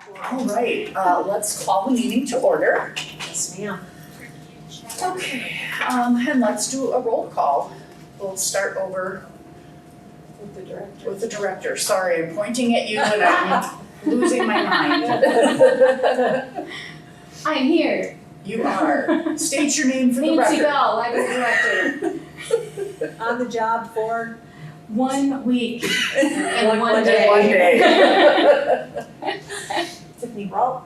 All right, let's call the meeting to order. Yes, ma'am. Okay, and let's do a roll call. We'll start over With the director. with the director. Sorry, I'm pointing at you and I'm losing my mind. I'm here. You are. State your name for the Nancy record. Bell, library director. On the job for 1 week and one One day. One day. Tiffany Roll.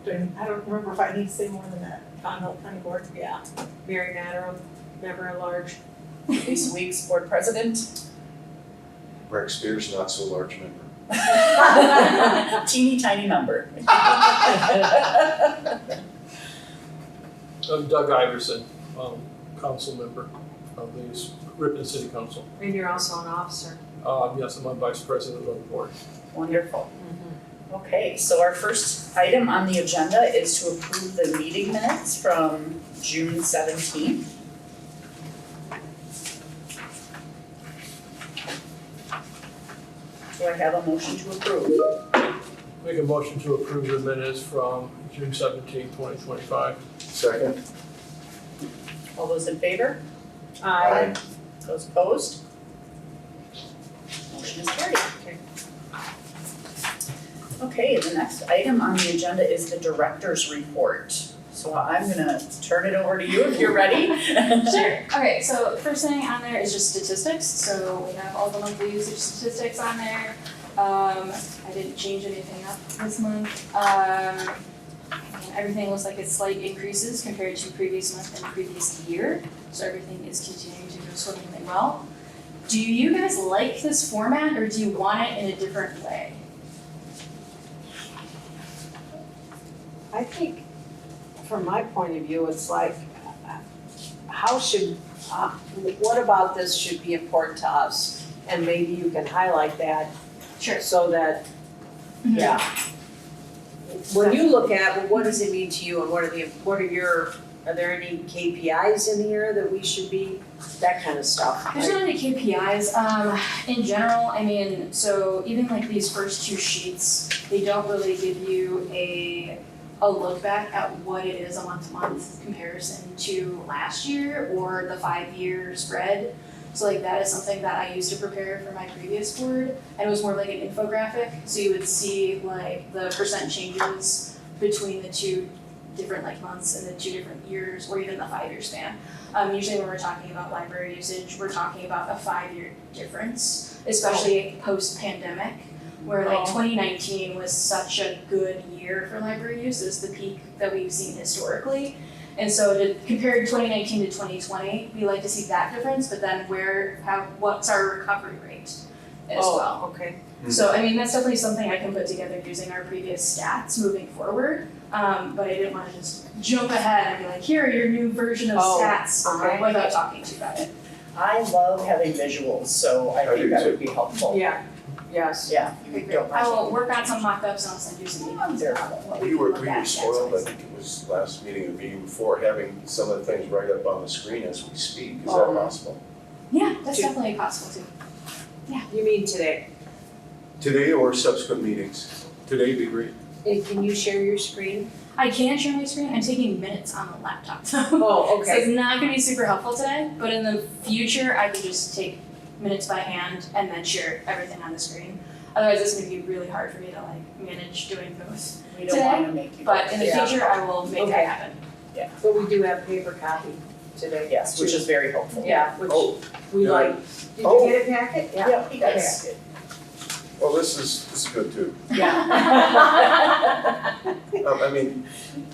I don't remember if I need to say more than that. Conville County Board, yeah. Mary Matterum, member at large. Lisa Weeks, board president. Rex Spears, not so large member. Teeny tiny member. I'm Doug Iverson, council member of the Ripon City Council. And you're also an officer. Yes, I'm vice president of the board. Wonderful. Okay, so our first item on the agenda is to approve the meeting minutes from June 17th. Do I have a motion to approve? Make a motion to approve the minutes from June 17, 2025. Second. All those in favor? Aye. Those opposed? Motion is carried. Okay, the next item on the agenda is the director's report. So I'm gonna turn it over to you if you're ready. Sure. Okay, so the first thing on there is just statistics. So we have all the monthly usage statistics on there. I didn't change anything up this month. And everything looks like it's slight increases compared to previous month and previous year. So everything is continuing to go swimmingly well. Do you guys like this format or do you want it in a different way? I think, from my point of view, it's like, what about this should be important to us? And maybe you can highlight that Sure. so that, yeah. When you look at, well, what does it mean to you and are there any KPIs in here that we should be, that kind of stuff? There's not any KPIs. In general, I mean, so even like these first two sheets, they don't really give you a look back at what it is a month-to-month comparison to last year or the 5-year spread. So like that is something that I used to prepare for my previous board, and it was more like an infographic. So you would see like the percent changes between the two different like months and the 2 different years, or even the 5-year span. Usually when we're talking about library usage, we're talking about a 5-year difference, especially post-pandemic, where like 2019 was such a good year for library use. It was the peak that we've seen historically. And so to compare 2019 to 2020, we like to see that difference, but then what's our recovery rate as well. Oh, okay. So I mean, that's definitely something I can put together using our previous stats moving forward. But I didn't want to just jump ahead and be like, here are your new version of stats okay. without talking to you about it. I love having visuals, so I think do that too. would be helpful. Yeah, yes. Yeah, you don't I mind. will work on some mock-ups and I'll send you some emails about what we We can were look at spoiled, I stats-wise. think it was last meeting, the meeting before, having some of the things right up on the screen as we speak. Is that Oh. possible? Yeah, that's definitely possible too. You mean today? Today or subsequent meetings? Today would be great. And can you share your screen? I can share my screen. I'm taking minutes on the laptop. Oh, So it's not gonna be super helpful today, but in the future, I could just take minutes by hand and then share everything on the screen. Otherwise, it's gonna be really hard for me to like manage doing both. We don't wanna make you. But in the future, I will make Okay. that happen. But we do have paper copy today. Yes, which is very helpful. Yeah, which Oh, we yeah. like. Did you Oh. get a packet? Yeah, he does. well, this is good too. Yeah. I mean,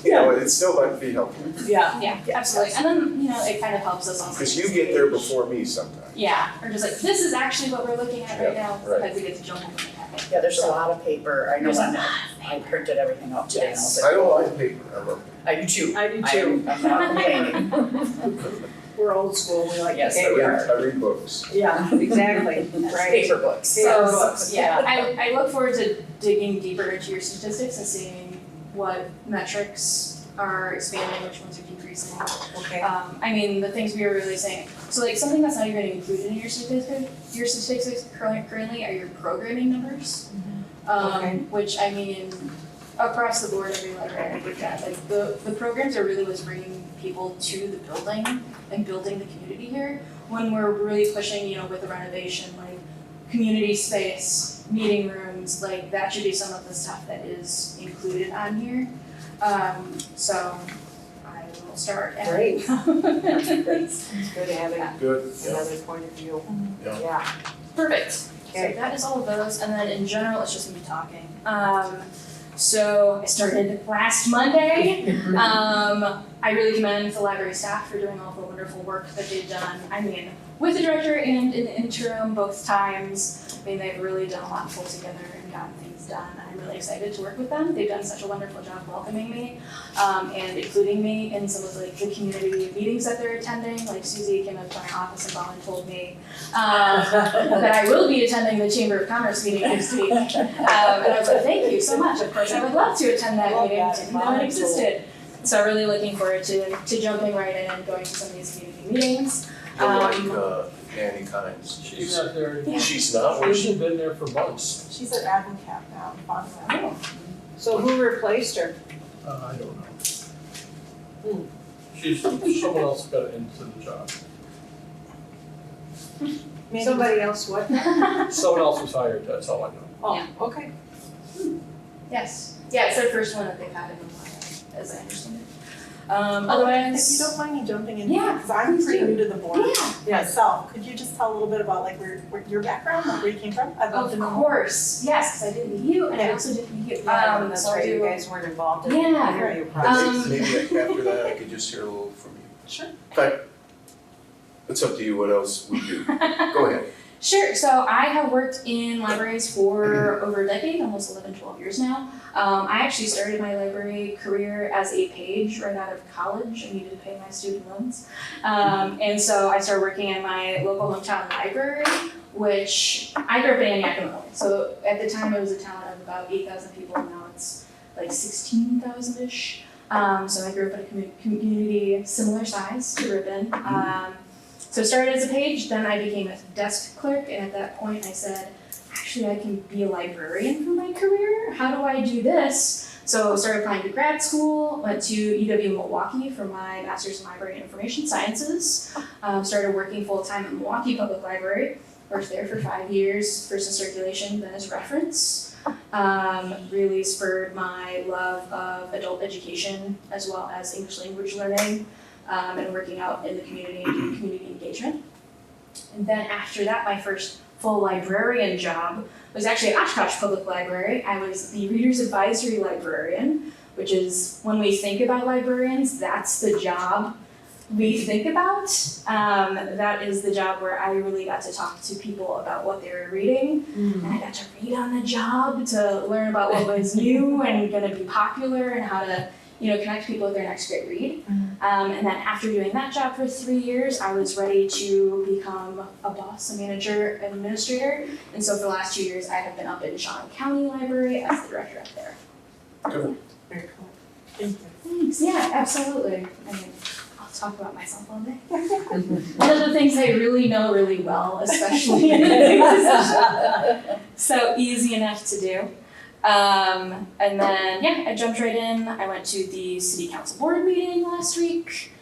you know, it still might be helpful. Yeah. Yeah, absolutely. And then, you know, it kind of helps us on. Because you get there before me sometimes. Yeah, or just like, this is actually what we're looking at right Yeah, now. right. Sometimes we get to jump into the packet. Yeah, there's a lot of paper. I know There's a when lot I printed everything out today and I was I like, don't like paper, I love I do too. I do too. I'm not complaining. We're old school, we like Yes, paper. we are. I read books. Yeah, exactly, That's right. paper books. Paper So, books, yeah, I look forward to digging deeper into your statistics and seeing what metrics are expanding, which ones are decreasing. Okay. I mean, the things we were really saying, so like something that's not even included in your statistics currently are your programming numbers. Okay. which I mean, across the board, every library I looked at, like the programs are really what's bringing people to the building and building the community here. When we're really pushing, you know, with the renovation, like community space, meeting rooms, like that should be some of the stuff that is included on here. So I will start. Great. Thanks. It's good to have Good, yeah. another point of view. Yeah. Yeah. Perfect. So Okay. that is all of those, and then in general, it's just me talking. So I started last Monday. I really commend the library staff for doing all the wonderful work that they've done. I mean, with the director and in the interim both times. I mean, they've really done a lot to pull together and gotten things done. I'm really excited to work with them. They've done such a wonderful job welcoming me and including me in some of like the community meetings that they're attending. Like Susie came up to my office and volunteered me that I will be attending the Chamber of Commerce meeting next week. And I was like, thank you so much. Of course, I would love to attend that Love meeting. that. Didn't know it existed. So really looking forward to jumping right in and going to some of these community meetings. You're like Annie Kynes. She's not there anymore. Yeah. She's not, She where's she? hasn't been there for months. She's at AdvoCap now, Bonnet. So who replaced her? I don't know. Someone else got into the job. Somebody else what? Someone else was hired, that's all I know. Yeah. Oh, okay. Yes. Yeah, it's their first one that they've had in a while, as I understand it. If Otherwise. you don't mind me jumping in, Yeah, because I'm please pretty do. new to the board Yeah. myself, could you just tell a little bit about like where your background, like where you came from? I'd love to Of know. course, yes, because I didn't meet you and I Yeah. also didn't meet you. That's so I'll right, you do- guys weren't involved in the Yeah. interview process. Maybe after that, I could just hear a little from you. Sure. In fact, it's up to you what else we do. Go ahead. Sure, so I have worked in libraries for over a decade, almost 11, 12 years now. I actually started my library career as a page right out of college. I needed to pay my student loans. And so I started working in my local hometown library, which I grew up in Antioch, Illinois. So at the time it was a town of about 8,000 people, now it's like 16,000-ish. So I grew up in a community similar size to Ripon. So I started as a page, then I became a desk clerk, and at that point I said, actually I can be a librarian for my career, how do I do this? So I started applying to grad school, went to UW Milwaukee for my master's in library and information sciences, started working full-time at Milwaukee Public Library, worked there for 5 years, first in circulation, then as reference. Really spurred my love of adult education as well as English language learning. And working out in the community and doing community engagement. And then after that, my first full librarian job was actually at Oshkosh Public Library. I was the Reader's Advisory Librarian, which is when we think about librarians, that's the job we think about. That is the job where I really got to talk to people about what they were reading. And I got to read on the job to learn about what was new and gonna be popular and how to connect people with their next great read. And then after doing that job for 3 years, I was ready to become a boss, a manager, an administrator. And so for the last 2 years, I have been up in Shawnee County Library as the director up there. Good. Very cool. Thank you. Thanks, yeah, absolutely. I mean, I'll talk about myself all day. One of the things I really know really well, especially in a new position. So easy enough to do. And then, I jumped right in. I went to the city council board meeting last week,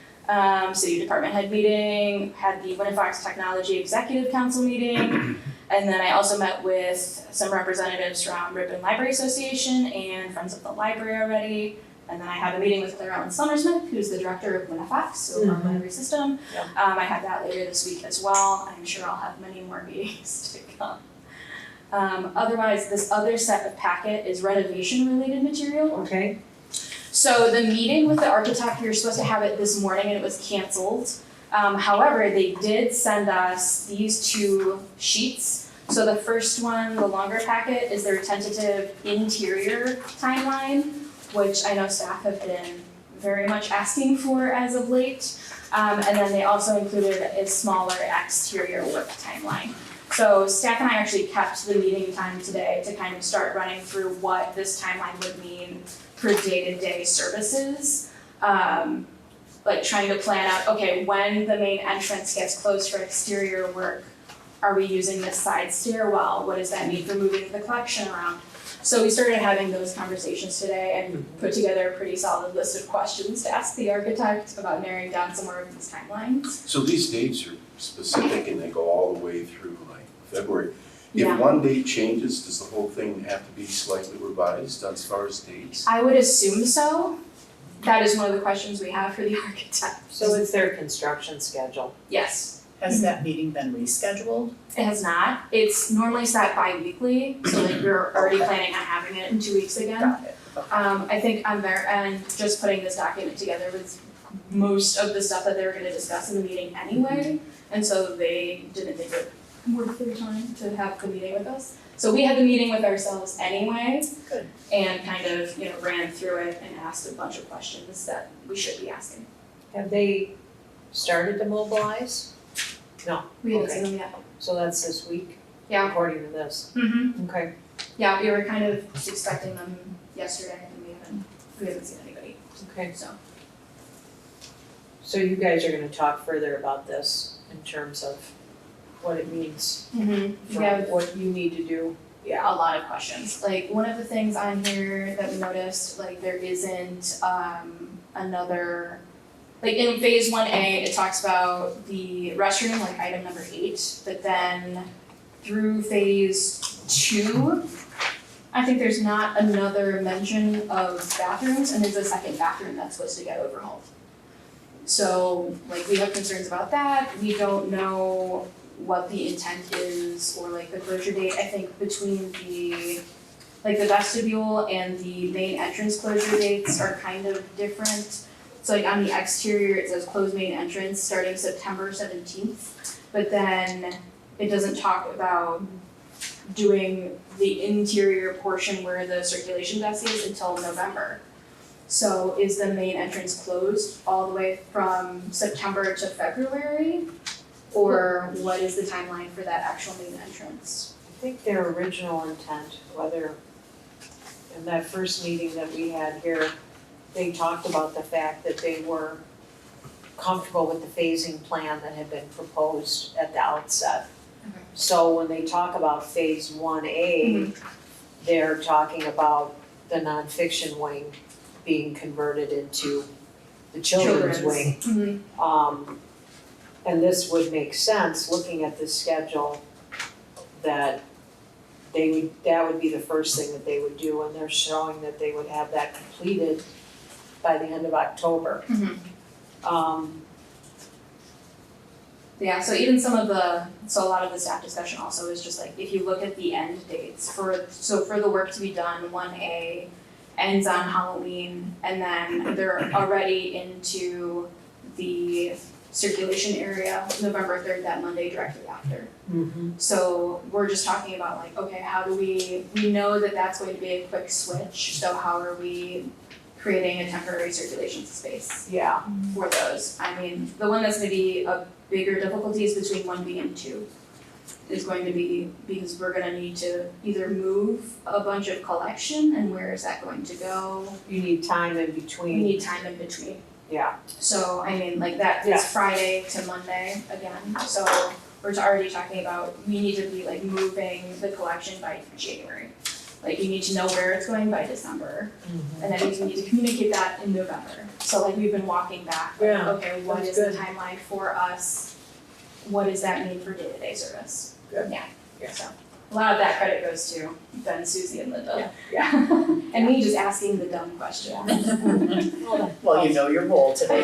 city department head meeting, had the Winnefox Technology Executive Council meeting, and then I also met with some representatives from Ripon Library Association and Friends of the Library already. And then I have a meeting with Claire Ellen Summersmith, who's the director of Winnefox, so our library system. Yep. I have that later this week as well. I'm sure I'll have many more meetings to come. Otherwise, this other set of packet is renovation related material. Okay. So the meeting with the architect, we were supposed to have it this morning and it was canceled. However, they did send us these 2 sheets. So the first one, the longer packet, is their tentative interior timeline, which I know staff have been very much asking for as of late. And then they also included a smaller exterior work timeline. So staff and I actually kept the meeting time today to kind of start running through what this timeline would mean for day-to-day services. Like trying to plan out, okay, when the main entrance gets closed for exterior work, are we using this side stairwell? What does that mean for moving the collection around? So we started having those conversations today and put together a pretty solid list of questions to ask the architect about narrowing down some more of these timelines. So these dates are specific and they go all the way through like February. Yeah. If one date changes, does the whole thing have to be slightly revised as far as dates? I would assume so. That is one of the questions we have for the architect. So it's their construction schedule. Yes, Has that meeting been rescheduled? it has not. It's normally set bi-weekly, so like we're already planning on having it in 2 weeks again. Got it. Okay. I think on their end, just putting this document together with most of the stuff that they were gonna discuss in the meeting anyway. And so they didn't think it worth their time to have the meeting with us. So we had the meeting with ourselves anyway. Good. And kind of, ran through it and asked a bunch of questions that we should be asking. Have they started to mobilize? No, We haven't Okay. seen them yet. so that's this week, Yeah. according to this. Mm-hmm. Okay. Yeah, we were kind of expecting them yesterday and we haven't seen anybody, Okay. so. So you guys are gonna talk further about this in terms of what it means Mm-hmm. for what you need to do. A lot of questions. Like, one of the things on here that we noticed, like, there isn't, another, like, in phase 1A, it talks about the restroom, like, item number 8, but then through phase 2, I think there's not another mention of bathrooms, and there's a second bathroom that's supposed to get overhauled. So, like, we have concerns about that. We don't know what the intent is or like the closure date. I think between the vestibule and the main entrance closure dates are kind of different. So like on the exterior, it says close main entrance starting September 17th, but then it doesn't talk about doing the interior portion where the circulation desk is until November. So is the main entrance closed all the way from September to February? Or what is the timeline for that actual main entrance? I think their original intent, whether in that first meeting that we had here, they talked about the fact that they were comfortable with the phasing plan that had been proposed at the outset. Okay. So when they talk about phase 1A, they're talking about the nonfiction wing being converted into the children's wing. Mm-hmm. And this would make sense, looking at this schedule, that that would be the first thing that they would do, and they're showing that they would have that completed by the end of October. Yeah, so even a lot of the staff discussion also is just like, if you look at the end dates for the work to be done, 1A ends on Halloween, and then they're already into the circulation area, November 3rd, that Monday directly after. So we're just talking about like, okay, how do we know that that's going to be a quick switch, so how are we creating a temporary circulation space Yeah, for those? I mean, the one that's gonna be a bigger difficulty is between 1B and 2. Is going to be, because we're gonna need to either move a bunch of collection, and where is that going to go? you need time in We between, need time in between. yeah. So, I mean, like that is Friday to Monday again, so we're already talking about, we need to be like moving the collection by January. Like, you need to know where it's going by December, and that means we need to communicate that in November. So like, we've been walking back, like, Yeah, okay, what that's is the good. timeline for us? What does that mean for day-to-day service? Good. Yeah, so, a lot of that credit goes to Ben, Susie, and Linda. Yeah. And me just asking the dumb question. Well, you know your role today.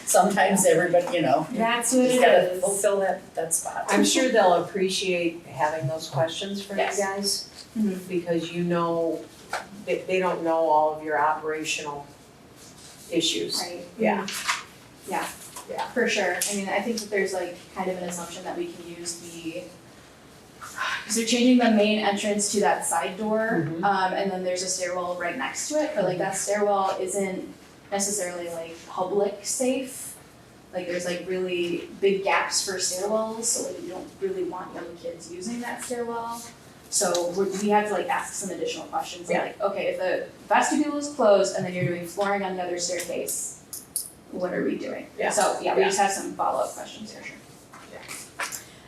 Sometimes everybody, That's what just it gotta is. fulfill that spot. I'm sure they'll appreciate having those questions for you Yes. guys, Mhm. because they don't know all of your operational issues. Right. Yeah. Yeah. Yeah. For sure. I mean, I think that there's like kind of an assumption that we can use because they're changing the main entrance to that side door, and then there's a stairwell right next to it, but like that stairwell isn't necessarily like public safe. Like, there's like really big gaps for stairwells, so like you don't really want young kids using that stairwell. So we have to like ask some additional questions, like, okay, if the vestibule is closed and then you're doing flooring on the other staircase, what are we doing? Yeah. So, we just have some follow-up questions for sure.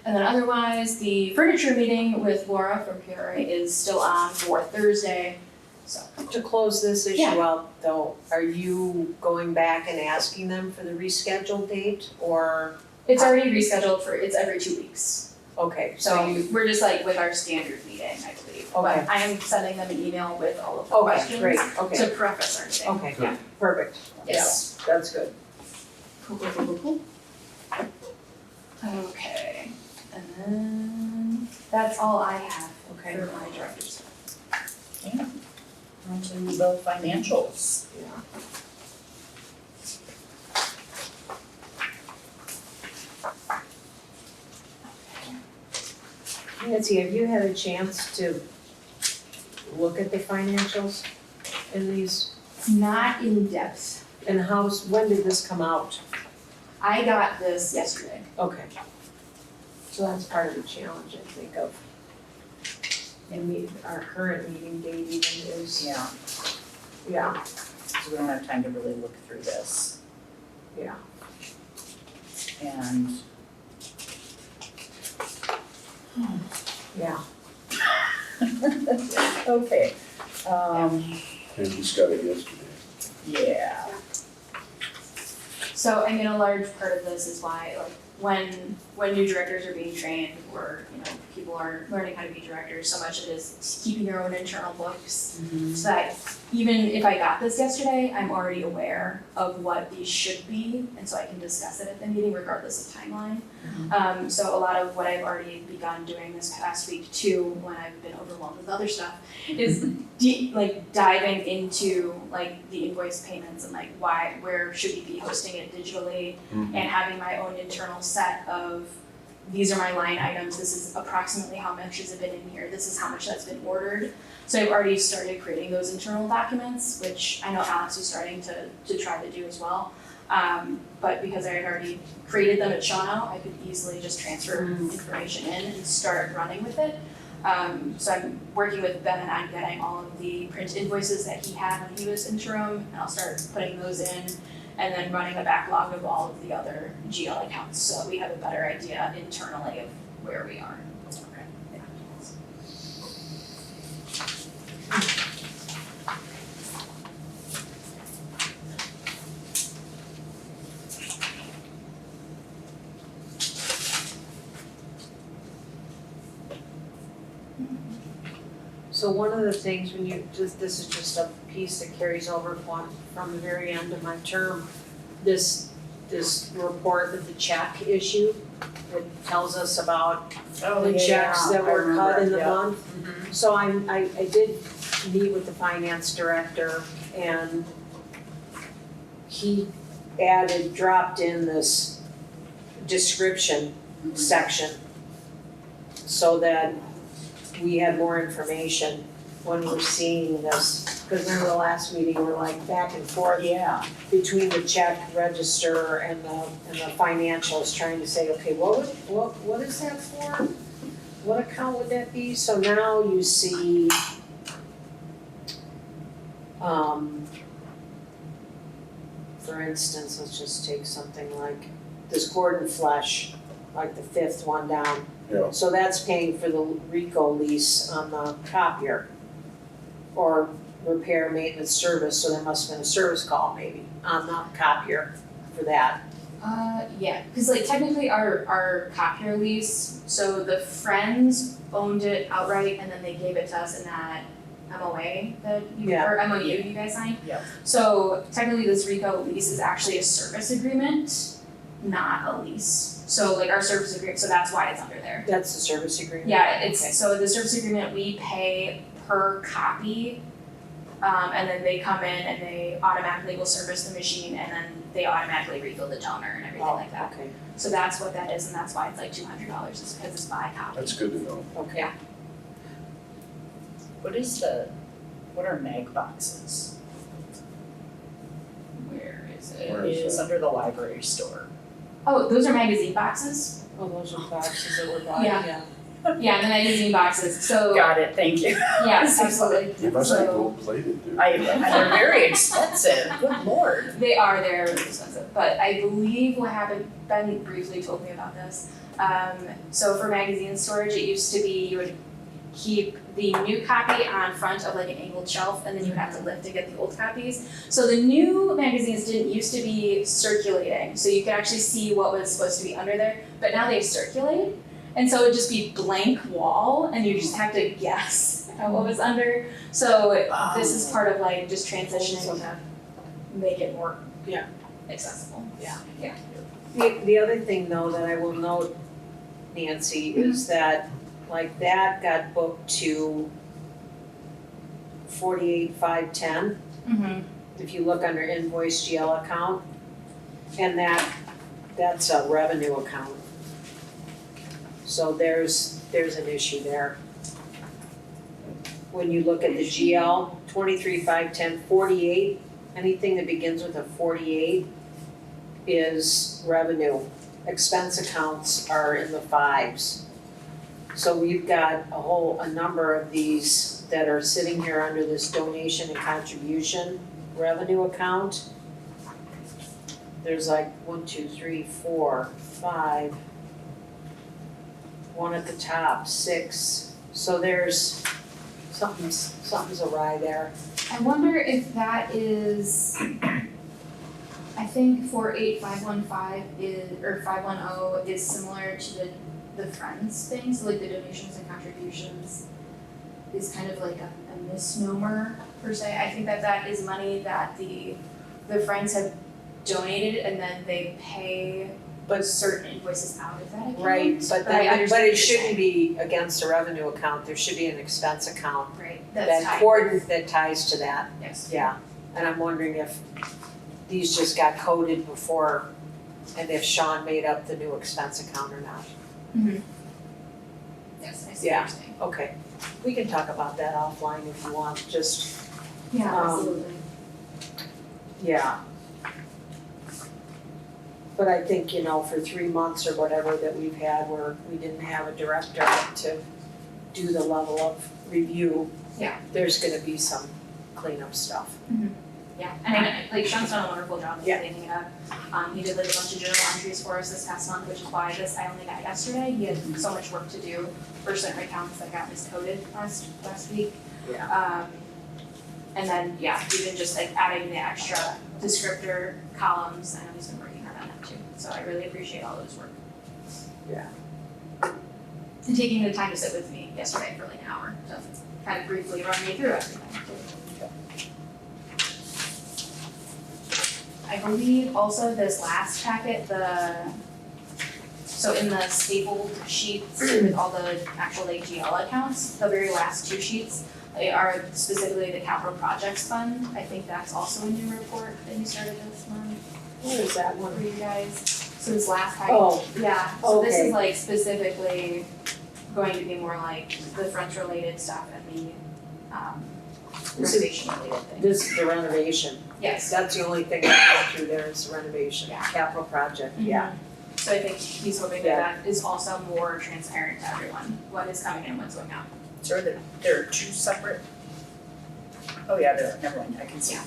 And then otherwise, the furniture meeting with Laura from PRA is still on for Thursday, so. To close this issue Yeah. out though, are you going back and asking them for the rescheduled date or, It's already rescheduled for, it's every 2 weeks. okay, So we're just like with our standard meeting, I believe. Okay. But I am sending them an email with all of the Okay, questions great, to okay, preface our meeting. okay, Yeah. perfect, Yes. that's good. Cool. Okay, and then that's all I have Okay. for my directors. On to the financials. Yeah. Nancy, have you had a chance to look at the financials in these, Not in depth. and when did this come out? I got this yesterday. Okay. So that's part of the challenge, I think, of, and our current meeting date even is, Yeah, yeah, so we don't have time to really look through this. yeah. And Yeah. okay, And just got it yesterday. yeah, So I mean, a large part of this is why, like, when new directors are being trained, or, you know, people are learning how to be directors, so much of it is keeping your own internal books. So that even if I got this yesterday, I'm already aware of what these should be, and so I can discuss it at the meeting regardless of timeline. So a lot of what I've already begun doing this past week too, when I've been overwhelmed with other stuff, is diving into like the invoice payments and like where should we be hosting it digitally, and having my own internal set of, these are my line items, this is approximately how much has been in here, this is how much that's been ordered. So I've already started creating those internal documents, which I know Alex is starting to try to do as well. But because I had already created them at Shawano, I could easily just transfer information in and start running with it. So I'm working with Ben and I'm getting all of the print invoices that he had when he was interim, and I'll start putting those in, and then running a backlog of all of the other GL accounts, so that we have a better idea internally of where we are. okay. Yeah. So one of the things when this is just a piece that carries over from the very end of my term, this report of the check issue, it tells us about the checks that were cut in the month. So I did meet with the finance director, and he dropped in this description section so that we had more information when we're seeing this. Because remember the last meeting, we're like back and forth Yeah, between the check register and the financials, trying to say, okay, what is that for? What account would that be? So now you see, for instance, let's just take something like this Gordon Flesh, like the fifth one down. Yeah. So that's paying for the Rico lease on the copier, or repair, maintenance, service, so there must have been a service call maybe on the copier for that. Yeah, because like technically our copier lease, so the Friends owned it outright and then they gave it to us in that MOA that you, Yeah. or MOU you guys signed. Yep. So technically this Rico lease is actually a service agreement, not a lease. So like our service agreement, so that's why it's under there. That's the service agreement? Yeah, it's, Okay. so the service agreement, we pay per copy, and then they come in and they automatically will service the machine, and then they automatically refill the toner and everything like that. Okay, So that's what that is, and that's why it's like $200, is because it's by copy. That's good to know. okay. Yeah. what are mag boxes? Where is it? Where It is is that? under the library store. Oh, those are magazine boxes? Oh, those are boxes that were bought, Yeah. yeah. Yeah, the magazine boxes, so, Got it, thank you. yes, absolutely. They must be So- gold plated, dude. And they're very expensive, good lord. They're really expensive, but I believe what happened, Ben briefly told me about this. So for magazine storage, it used to be you would keep the new copy on front of like an angled shelf, and then you would have to lift to get the old copies. So the new magazines didn't used to be circulating, so you could actually see what was supposed to be under there, but now they circulate. And so it would just be blank wall, and you just have to guess at what was under. So this is part of like just transitioning to make it more accessible. The other thing though that I will note, Nancy, is that like that got booked to 48,510. Mm-hmm. If you look under invoice GL account, and that's a revenue account. So there's an issue there. When you look at the GL, 23,510, 48, anything that begins with a 48 is revenue. Expense accounts are in the fives. So we've got a number of these that are sitting here under this donation and contribution revenue account. There's like 1, 2, 3, 4, 5. One at the top, 6. So there's something's awry there. I wonder if that is, I think 48515 is, or 510 is similar to the Friends thing, so like the donations and contributions is kind of like a misnomer per se. I think that is money that the Friends have donated and then they pay certain invoices out of that account. Right, but I understand it what you're shouldn't saying. be against a revenue account, there should be an expense account Right, that ties to that, Yes. yeah. And I'm wondering if these just got coded before, and if Sean made up the new expense account or not. Mm-hmm. Yes, I see what Yeah. you're saying. Okay, we can talk about that offline if you want, just, Yeah, Um, absolutely. yeah. But I think, for 3 months or whatever that we've had where we didn't have a director to do the level of review. Yeah. There's gonna be some cleanup stuff. Yeah, and like Sean's done a wonderful job of Yeah. cleaning it up. He did like a bunch of journal entries for us this past month, which is why I only got yesterday. He had so much work to do for certain accounts that got miscoded last week. Yeah. And then, even just like adding the extra descriptor columns, I know he's been working hard on that too. So I really appreciate all of his work. Yeah. And taking the time to sit with me yesterday for like an hour to kind of briefly run me through everything. I believe also this last packet, so in the stapled sheets with all the actual like GL accounts, the very last 2 sheets, they are specifically the capital projects fund. I think that's also a new report that you started this month What is that one? for you guys. So this last packet, Oh, yeah, so this okay. is like specifically going to be more like the front related stuff and the This is- renovation related things. this is the renovation. Yes. That's the only thing I went through there is the renovation, Yeah. capital project, Mhm. yeah. So I think he's hoping that that is also more transparent to everyone, what is coming in, what's going out. So there are 2 separate? Oh yeah, never mind, I can see.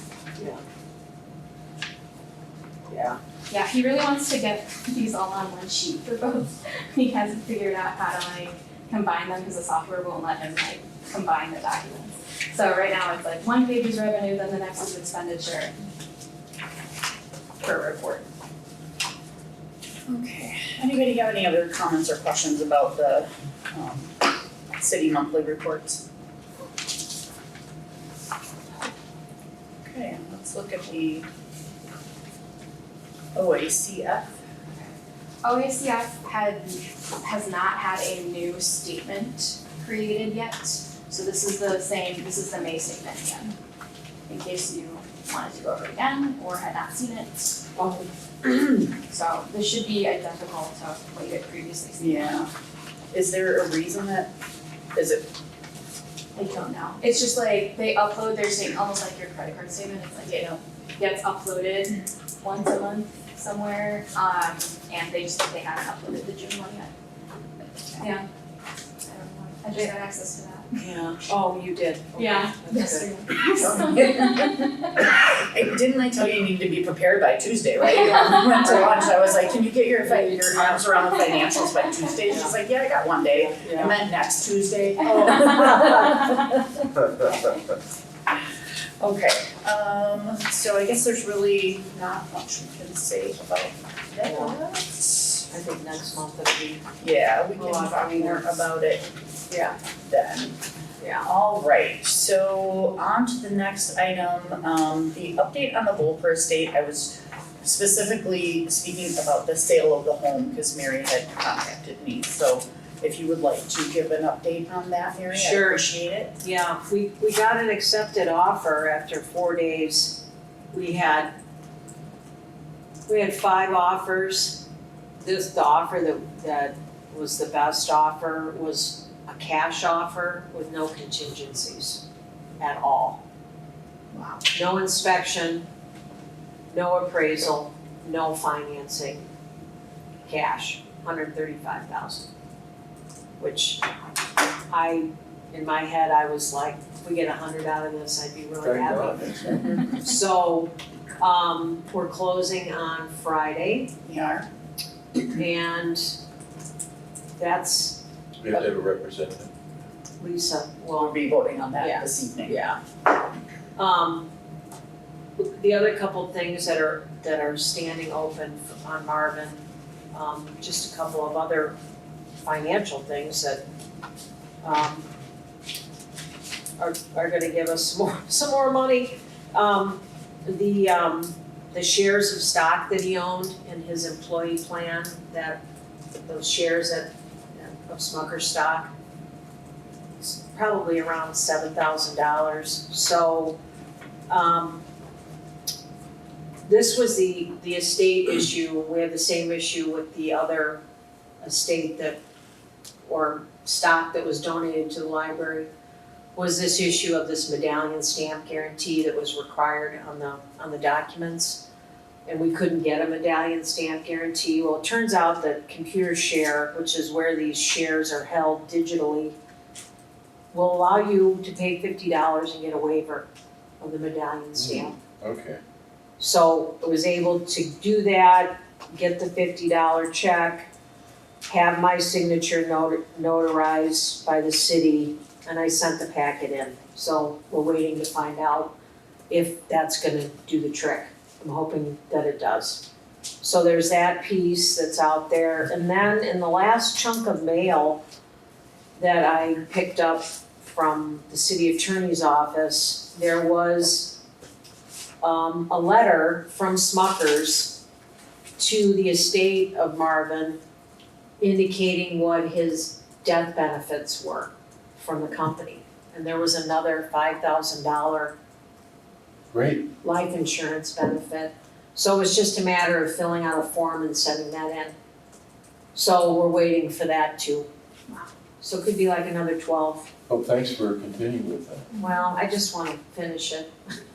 Yeah. Yeah, he really wants to get these all on one sheet for both. He hasn't figured out how to like combine them because the software won't let him like combine the documents. So right now it's like 1 page is revenue, then the next is expenditure per report. Okay, anybody have any other comments or questions about the city monthly reports? Okay, let's look at the OACF. OACF has not had a new statement created yet. So this is the May statement again, in case you wanted to go over it again or had not seen it. So this should be identical to what you had previously seen. Yeah. Is there a reason is it, I don't know. It's just like they upload their statement, almost like your credit card statement. It's like gets uploaded once a month somewhere, and they haven't uploaded the June one yet. Yeah. I don't know. I I just got access to that. Yeah, oh, you did, okay, Yeah. that's good. Didn't I tell you you need to be prepared by Tuesday, right? We went to lunch, I was like, can you get your arms around the financials by Tuesday? She's like, yeah, I got one day. I meant next Tuesday. Okay, so I guess there's really not much we can say about that. I think next month it'll be, Yeah, we can Well, talk more about it yeah, then. yeah. All right, so on to the next item, the update on the Vulker estate. I was specifically speaking about the sale of the home because Mary had contacted me. So if you would like to give an update on that, Mary, I Sure. appreciate it. Yeah, we got an accepted offer after 4 days. We had 5 offers. The offer that was the best offer was a cash offer with no contingencies at all. Wow. No inspection, no appraisal, no financing, cash, $135,000. Which in my head, I was like, if we get 100 out of this, I'd be really happy. Thank God. So, we're closing on Friday, We are. and that's We have to have a representative. Lisa, We'll well, be voting on that Yeah. this evening. yeah. The other couple things that are standing open on Marvin, just a couple of other financial things that, are gonna give us some more money. The shares of stock that he owned in his employee plan, those shares of Smucker stock, it's probably around $7,000. So, this was the estate issue. We have the same issue with the other estate or stock that was donated to the library, was this issue of this medallion stamp guarantee that was required on the documents. And we couldn't get a medallion stamp guarantee. Well, it turns out that ComputerShare, which is where these shares are held digitally, will allow you to pay $50 and get a waiver of the medallion stamp. Okay. So I was able to do that, get the $50 check, have my signature notarized by the city, and I sent the packet in. So we're waiting to find out if that's gonna do the trick. I'm hoping that it does. So there's that piece that's out there. And then in the last chunk of mail that I picked up from the city attorney's office, there was a letter from Smuckers to the estate of Marvin indicating what his death benefits were from the company. And there was another $5,000 Great. life insurance benefit. So it was just a matter of filling out a form and sending that in. So we're waiting for that too. So it could be like another 12. Oh, thanks for continuing with that. Well, I just wanna finish it.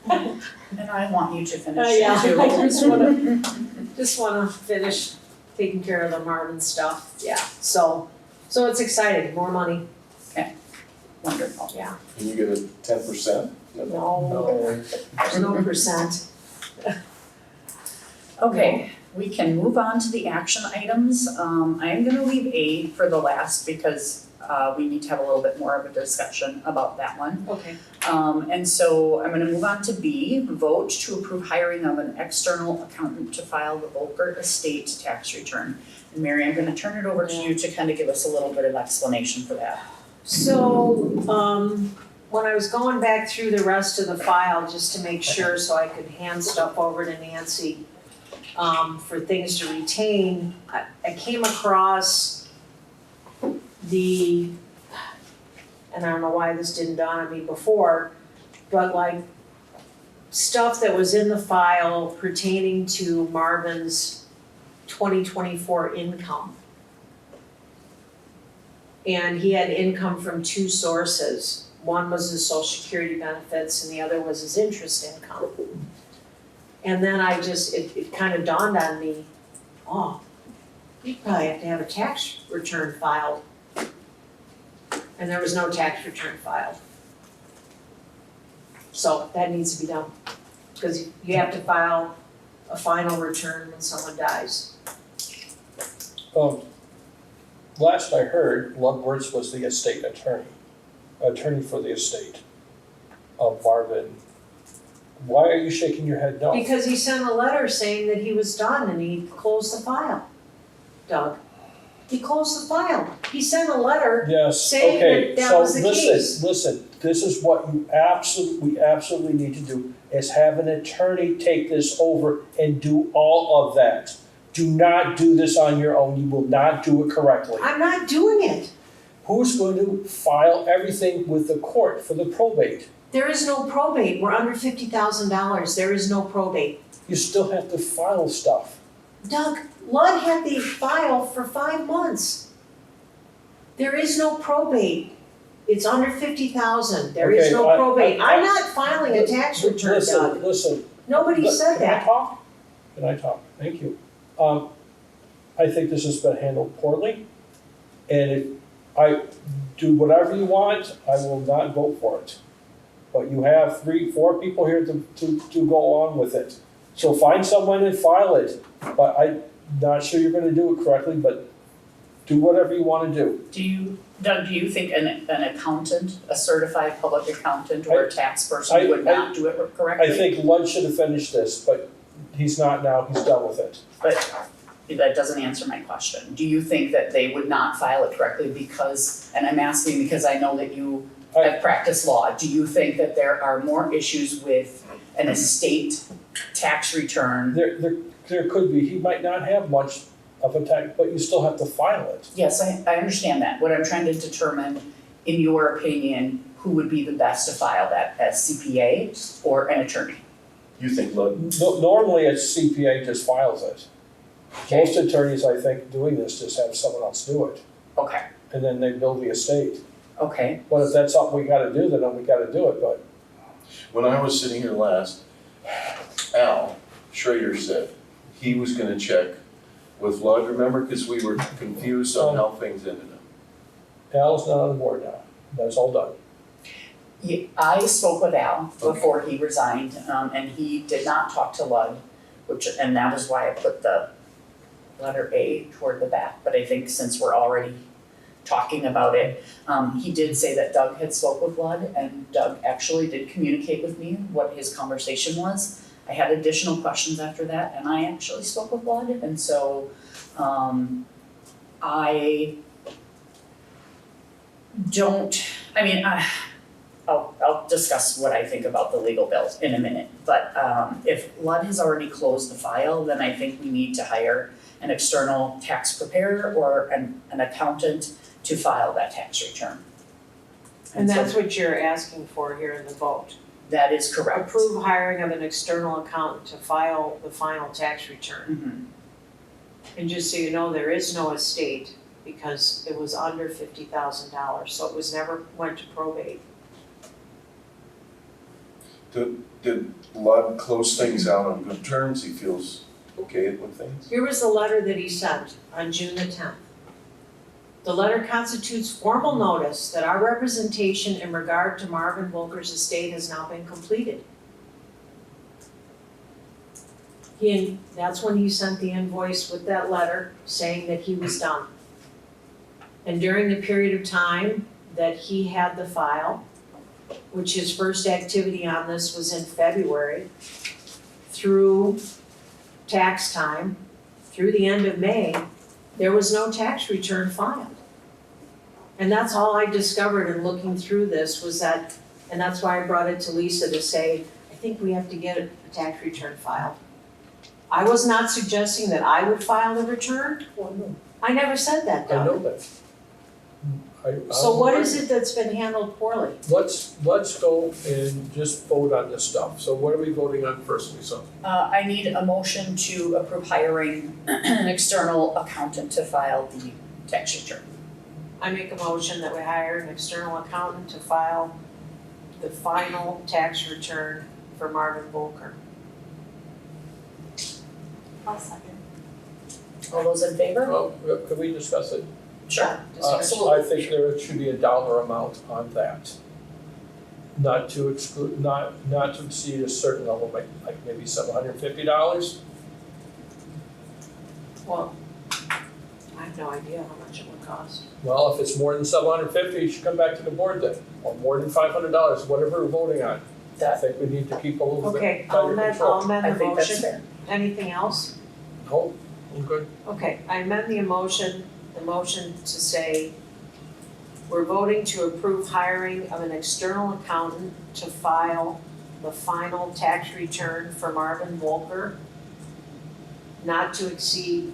And I want you to finish Yeah, it too. I just wanna finish taking care of the Marvin stuff, yeah. So it's exciting, more money, Wonderful. yeah. Can you get a 10%? No, there's no percent. Okay, we can move on to the action items. I am gonna leave A for the last because we need to have a little bit more of a discussion about that one. Okay. And so I'm gonna move on to B, vote to approve hiring of an external accountant to file the Vulker estate tax return. And Mary, I'm gonna turn it over to you to kind of give us a little bit of explanation for that. So, when I was going back through the rest of the file, just to make sure so I could hand stuff over to Nancy, for things to retain, I came across and I don't know why this didn't dawn on me before, but like stuff that was in the file pertaining to Marvin's 2024 income. And he had income from 2 sources. One was his social security benefits and the other was his interest income. And then it kind of dawned on me, oh, you probably have to have a tax return filed And there was no tax return filed. So that needs to be done, because you have to file a final return when someone dies. Last I heard, Ludwig was the estate attorney for the estate of Marvin. Why are you shaking your head no? Because he sent a letter saying that he was done and he closed the file, Doug. He closed the file. He sent a letter Yes, saying okay, that so was the case. listen, this is what we absolutely need to do, is have an attorney take this over and do all of that. Do not do this on your own, you will not do it correctly. I'm not doing it. Who's going to file everything with the court for the probate? There is no probate. We're under $50,000. There is no probate. You still have to file stuff. Doug, Lud had the file for 5 months. There is no probate. It's under 50,000. There is Okay, no probate. I- I'm not filing a tax return, Doug. Listen, Nobody said Can I that. talk? Can I talk? Thank you. I think this has been handled poorly, and if I do whatever you want, I will not vote for it. But you have 3, 4 people here to go along with it. So find someone and file it, but I'm not sure you're gonna do it correctly, but do whatever you wanna do. Doug, do you think an accountant, a certified public accountant or a tax person I- would not do it correctly? I think Lund should have finished this, but he's not now, he's done with it. But that doesn't answer my question. Do you think that they would not file it correctly because, and I'm asking because I know that you have practiced law, do you think that there are more issues with an estate tax return? There could be, he might not have much of a tax, but you still have to file it. Yes, I understand that. What I'm trying to determine, in your opinion, who would be the best to file that, as CPA or an attorney? You think, look, Normally, a CPA just files it. Most attorneys, I think, doing this just have someone else do it, Okay, and then they build the estate. okay, But if that's something we gotta do, then we gotta do it, but when I was sitting here last, Al Schrader said he was gonna check with Lud, remember, because we were confused on how things ended up. Al's not on the board now, that's all done. I spoke with Al before he resigned, and he did not talk to Lud, and that was why I put the letter A toward the back, but I think since we're already talking about it, he did say that Doug had spoke with Lud, and Doug actually did communicate with me what his conversation was. I had additional questions after that, and I actually spoke with Lud, and so, I'll discuss what I think about the legal bills in a minute, but if Lud has already closed the file, then I think we need to hire an external tax preparer or an accountant to file that tax return. And so that's what you're asking for here in the vote. that is correct. Approve hiring of an external accountant to file the final tax return. Mhm. And just so you know, there is no estate because it was under $50,000, so it was never went to probate. Did Lud close things out on good terms? He feels okay with things? Here was the letter that he sent on June the 10th. The letter constitutes formal notice that our representation in regard to Marvin Vulker's estate has now been completed. That's when he sent the invoice with that letter saying that he was done. And during the period of time that he had the file, which his first activity on this was in February, through tax time, through the end of May, there was no tax return filed. And that's all I discovered in looking through this was that, and that's why I brought it to Lisa to say, I think we have to get a tax return filed. I was not suggesting that I would file the return. I never said that, I Doug. know that. So what is it that's been handled poorly? Let's go and just vote on this stuff. So what are we voting on first, Lisa? I need a motion to approve hiring an external accountant to file the tax return. I make a motion that we hire an external accountant to file the final tax return for Marvin Vulker. I'll second. All those in favor? Well, could we discuss it? Sure, I absolutely. think there should be a dollar amount on that. Not to exclude, not to exceed a certain level, like maybe $750. Well, I have no idea how much it would cost. Well, if it's more than $750, you should come back to the board then, or more than $500, whatever we're voting on. I think we need to keep a little bit Okay, I'll tighter amend, control. I'll amend I the think that's motion. fair. Anything else? No, I'm good. Okay, I amend the motion to say we're voting to approve hiring of an external accountant to file the final tax return for Marvin Vulker, not to exceed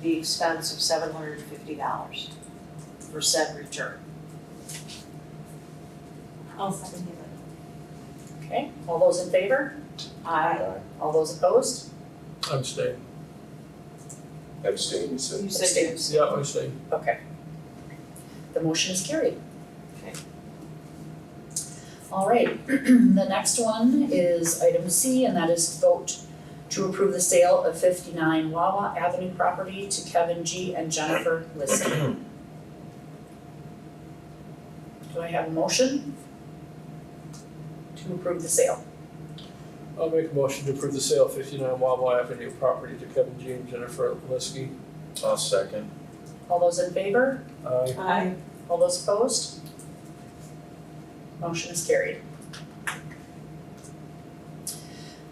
the expense of $750 for said return. I'll second it. Okay, all those in favor? All those opposed? I'm staying. Abstain, you said. You said you Abstains. Yeah, I'm staying. Okay. The motion is carried. Okay. All right, the next one is item C, and that is vote to approve the sale of 59 Wawa Avenue property to Kevin G. and Jennifer Liskey. Do I have a motion to approve the sale? I'll make a motion to approve the sale of 59 Wawa Avenue property to Kevin G. and Jennifer Liskey. I'll second. All those in favor? Aye. Aye. All those opposed? Motion is carried.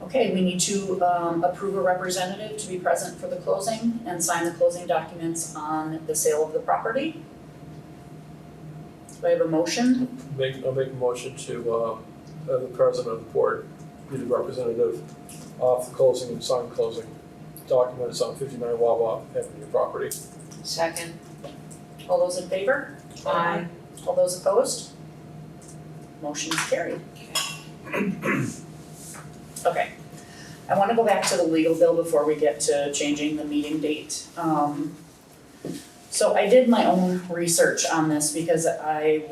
Okay, we need to approve a representative to be present for the closing and sign the closing documents on the sale of the property. Do I have a motion? I'll make a motion to have the president of the board be the representative of the closing and sign closing documents on 59 Wawa Avenue property. Second. All those in favor? Aye. All those opposed? Motion is carried. Okay, I wanna go back to the legal bill before we get to changing the meeting date. So I did my own research on this because I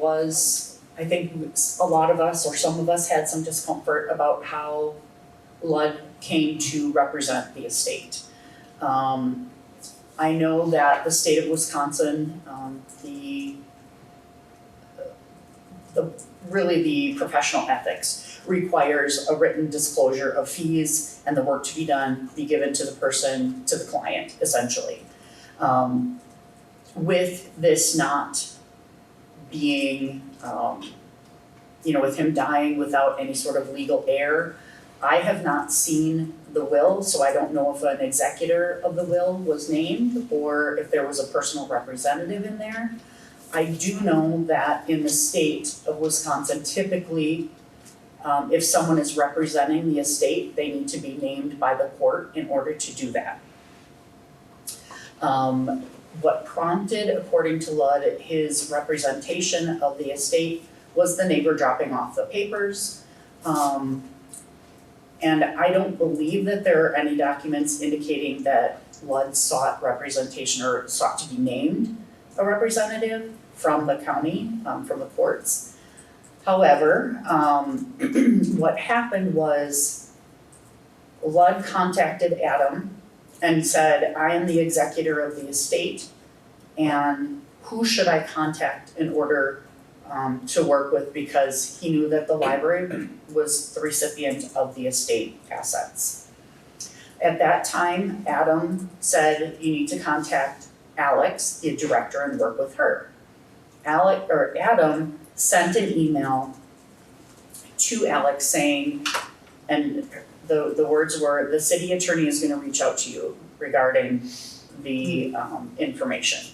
think a lot of us, or some of us, had some discomfort about how Ludd came to represent the estate. I know that the state of Wisconsin, the professional ethics requires a written disclosure of fees and the work to be done be given to the person, to the client, essentially. With this not being, with him dying without any sort of legal heir, I have not seen the will, so I don't know if an executor of the will was named or if there was a personal representative in there. I do know that in the state of Wisconsin, typically, if someone is representing the estate, they need to be named by the court in order to do that. What prompted, according to Ludd, his representation of the estate was the neighbor dropping off the papers. And I don't believe that there are any documents indicating that Ludd sought representation or sought to be named a representative from the county, from the courts. However, what happened was Ludd contacted Adam and said, I am the executor of the estate, and who should I contact in order to work with, because he knew that the library was the recipient of the estate assets. At that time, Adam said, you need to contact Alex, the director, and work with her. Adam sent an email to Alex saying, and the words were, the city attorney is gonna reach out to you regarding the information.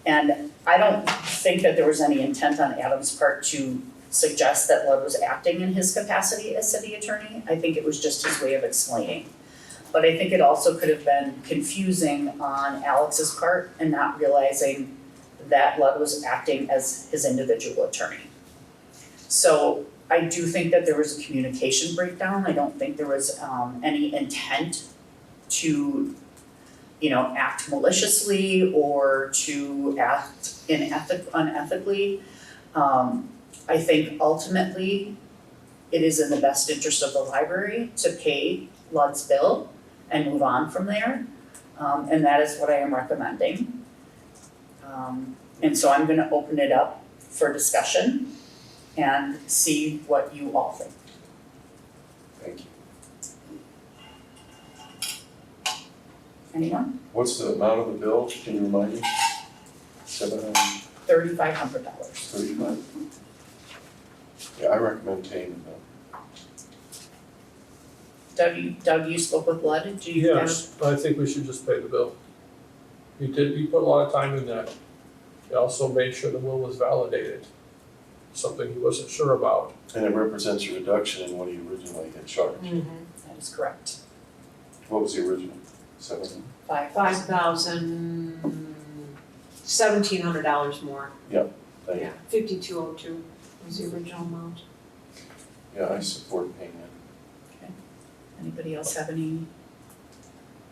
And I don't think that there was any intent on Adam's part to suggest that Ludd was acting in his capacity as city attorney. I think it was just his way of explaining. But I think it also could have been confusing on Alex's part and not realizing that Ludd was acting as his individual attorney. So I do think that there was a communication breakdown. I don't think there was any intent to act maliciously or to act unethically. I think ultimately it is in the best interest of the library to pay Ludd's bill and move on from there. And that is what I am recommending. And so I'm gonna open it up for discussion and see what you all think. Thank you. Anyone? What's the amount of the bill, can you remind me? $735? $3,500. Yeah, I recommend paying the bill. Doug, you spoke with Lud, do you have? Yes, I think we should just pay the bill. He put a lot of time in that. He also made sure the will was validated, something he wasn't sure about. And it represents a reduction in what he originally had charged. That is correct. What was the original? 7? $1,700 more. Thank you. Yeah, 5202 was the original amount. Yeah, I support paying that. Anybody else have anything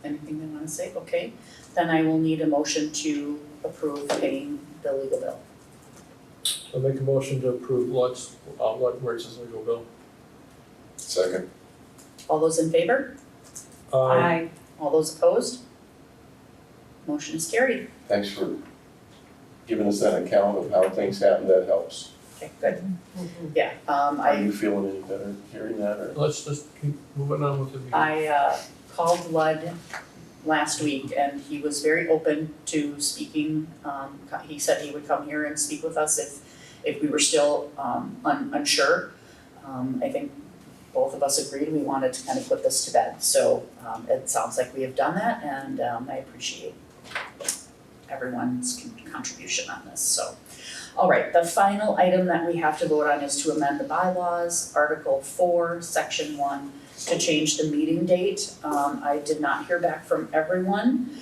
they wanna say? Okay, then I will need a motion to approve paying the legal bill. So make a motion to approve Lud Mertz's legal bill. Second. All those in favor? I All those opposed? Motion is carried. Thanks for giving us that account of how things happen, that helps. Okay, good. Yeah, Are you feeling any better hearing that, or? Let's just keep moving on with the meeting. I called Lud last week and he was very open to speaking. He said he would come here and speak with us if we were still unsure. I think both of us agreed we wanted to kind of put this to bed. So it sounds like we have done that and I appreciate everyone's contribution on this, so. All right, the final item that we have to vote on is to amend the bylaws, Article 4, Section 1, to change the meeting date. I did not hear back from everyone.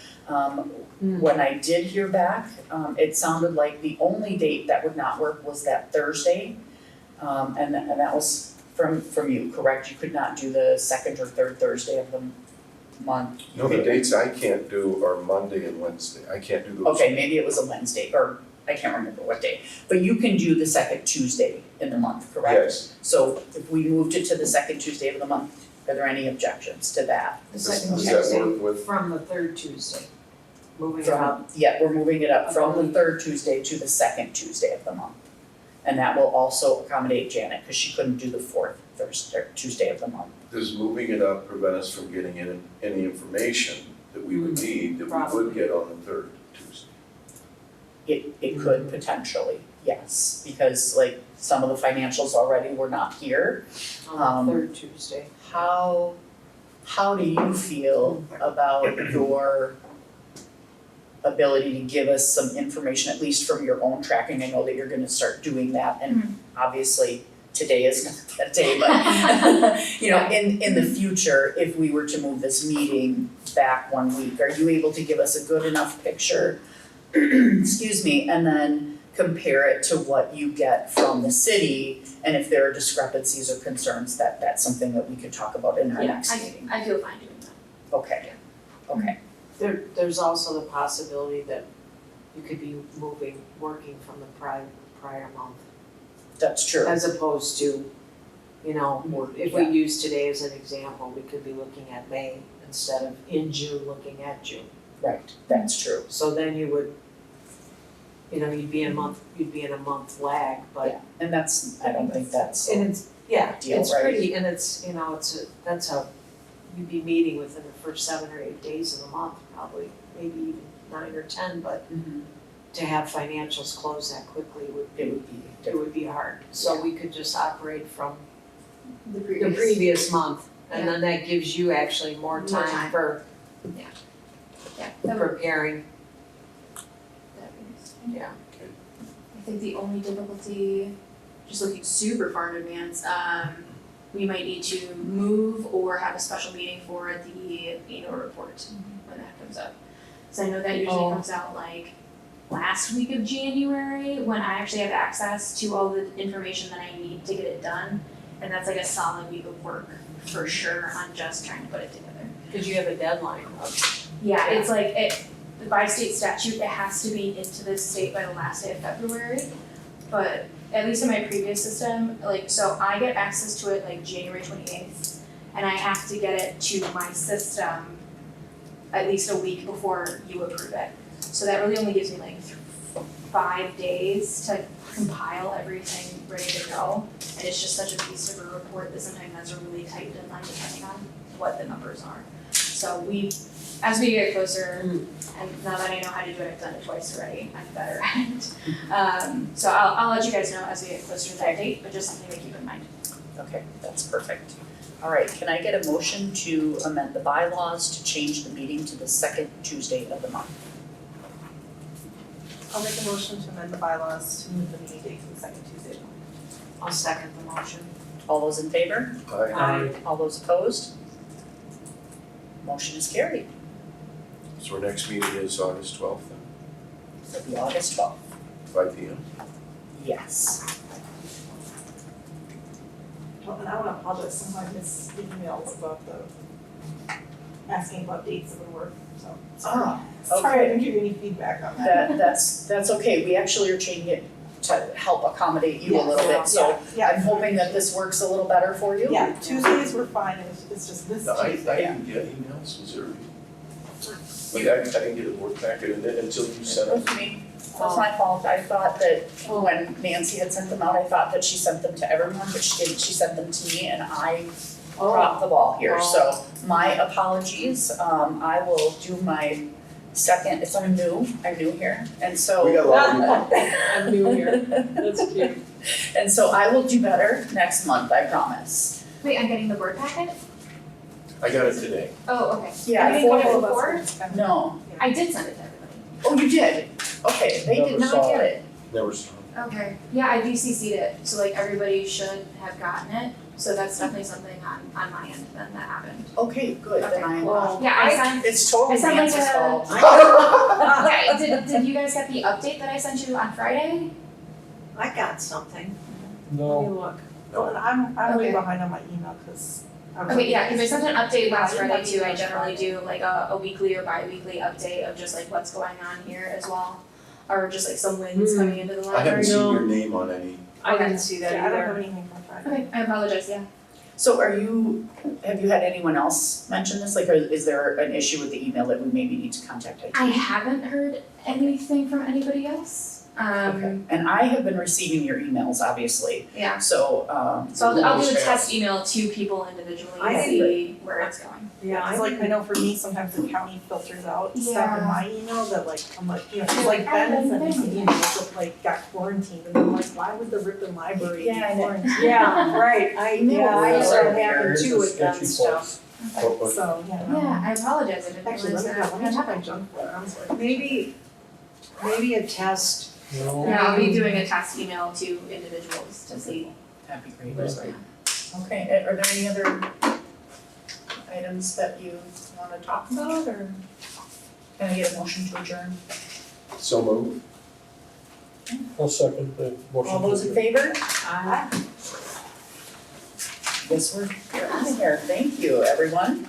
When I did hear back, it sounded like the only date that would not work was that Thursday. And that was from you, correct? You could not do the second or third Thursday of the month. No, the dates I can't do are Monday and Wednesday. I can't do those. Okay, maybe it was a Wednesday, or I can't remember what day. But you can do the second Tuesday in the month, correct? Yes. So if we moved it to the second Tuesday of the month, are there any objections to that? The second Does that work Tuesday with- from the third Tuesday, moving it up. Yeah, we're moving it up from the third Tuesday to the second Tuesday of the month. And that will also accommodate Janet, because she couldn't do the fourth Thursday, Tuesday of the month. Does moving it up prevent us from getting any information that we would need that we would get on the third Tuesday? It could potentially, yes, because like some of the financials already were not here. On the third Tuesday. How do you feel about your ability to give us some information, at least from your own tracking? I know that you're gonna start doing that, and obviously today is not that day, but you know, in the future, if we were to move this meeting back 1 week, are you able to give us a good enough picture? Excuse me, and then compare it to what you get from the city, and if there are discrepancies or concerns, that's something that we could talk about in our next meeting. I feel fine doing that. Okay, okay, There's also the possibility that you could be working from the prior month, that's true. as opposed to, you know, if we Yeah. use today as an example, we could be looking at May instead of in June, looking at June. Right, that's true. So then you would, you know, you'd be in a month lag, but. Yeah, and that's, I don't think that's, And it's, yeah, Deal, it's right? pretty, and it's, you know, that's how, you'd be meeting within the first 7 or 8 days of the month, probably, maybe even 9 or 10, but to have financials close that quickly would it be, would be it would be hard. So we could just oprate from The the previous month, and then that gives you actually more More time time. for Yeah, that would, preparing, that'd be nice. yeah. I think the only difficulty, just looking super far in advance, we might need to move or have a special meeting for the annual report when that comes up. So I know that usually Oh. comes out like last week of January, when I actually have access to all the information that I need to get it done. And that's like a solid week of work for sure on just trying to put it together. Because you have a deadline of, Yeah, it's like by state statute, it has to be into the state by the last day of February. But at least in my previous system, like, so I get access to it like January 28th, and I have to get it to my system at least a week before you approve it. So that really only gives me like 5 days to compile everything ready to go. And it's just such a beast of a report that sometimes has a really tight deadline depending on what the numbers are. So as we get closer, and now that I know how to do it, I've done it twice already, I'm better at it. So I'll let you guys know as we get closer to that date, but just something to keep in mind. Okay, that's perfect. All right, can I get a motion to amend the bylaws to change the meeting to the second Tuesday of the month? I'll make a motion to amend the bylaws to move the meeting date to the second Tuesday of the month. I'll second the motion. All those in favor? Aye. All those opposed? Motion is carried. So our next meeting is August 12th, then, It'll be August 12th. 5 p.m. Yes. Well, and I wanna apologize, sometimes I miss the emails about the, asking about dates that would work, so. Ah, Sorry, I didn't give you any feedback on that. that's okay. We actually are changing it to help accommodate you a little bit, so Yeah, I'm hoping that this works a little better for you. yeah, Tuesdays were fine, it's just this No, I Tuesday. didn't get emails, was there? Like, I didn't get a work packet in it until you sent That it. was me. That's my fault. I thought that when Nancy had sent them out, I thought that she sent them to everyone, but she didn't. She sent them to me and I dropped the ball here. So my apologies. I will do my second, so I'm new here. And so. We got a lot of I'm new here, that's cute. And so I will do better next month, I promise. Wait, I'm getting the board packet? I got it today. Oh, okay. Yeah, I didn't get it All of before? us were- No. I did send it to everybody. Oh, you did? Okay, they did Never not saw get it. it. Never saw Okay, yeah, I VCC'd it, so like everybody should have gotten it, so that's definitely something on my end then that happened. Okay, good. Then Okay. I'm. Yeah, I sent, It's totally I sent like Nancy's a- fault. yeah, did you guys get the update that I sent you on Friday? I got something. No, Let me look. Well, and I'm way Okay. behind on my email, cause I was. Okay, yeah, cause I sent an update last Yeah, I didn't Friday have too, I emails generally Friday. do like a weekly or bi-weekly update of just like what's going on here as well. Or just like some wins coming into the I library. haven't seen your name on any. I didn't see that Yeah, I don't have either. anything from Friday. Okay, I apologize, yeah. So have you had anyone else mention this? Like, is there an issue with the email that we maybe need to contact IT? I haven't heard anything from anybody else. Okay. And I have been receiving your emails, obviously, Yeah, so, so I'll do a Almost test email to people individually I and see. see where it's going. Yeah, It's like, I know for me, sometimes the county filters out stuff Yeah. in my email that like, I'm like, you know, cause like Ben sent me some emails that like got quarantined, and I'm like, why would the Ripon Library be Yeah, and it- quarantined? Yeah, right, I just had Yeah, happened it's too a with that sketchy stuff. place. So, yeah. Yeah, I apologize, I didn't Actually, realize that. let me check my junk folder, I'm sorry. Maybe a test. no. Yeah, I'll be doing a test email to individuals to see that'd be great. what's going on. Okay, are there any other items that you wanna talk about, or can I get a motion to adjourn? So moved. I'll second the motion. All those in favor? Yes, we're out of here. Thank you, everyone.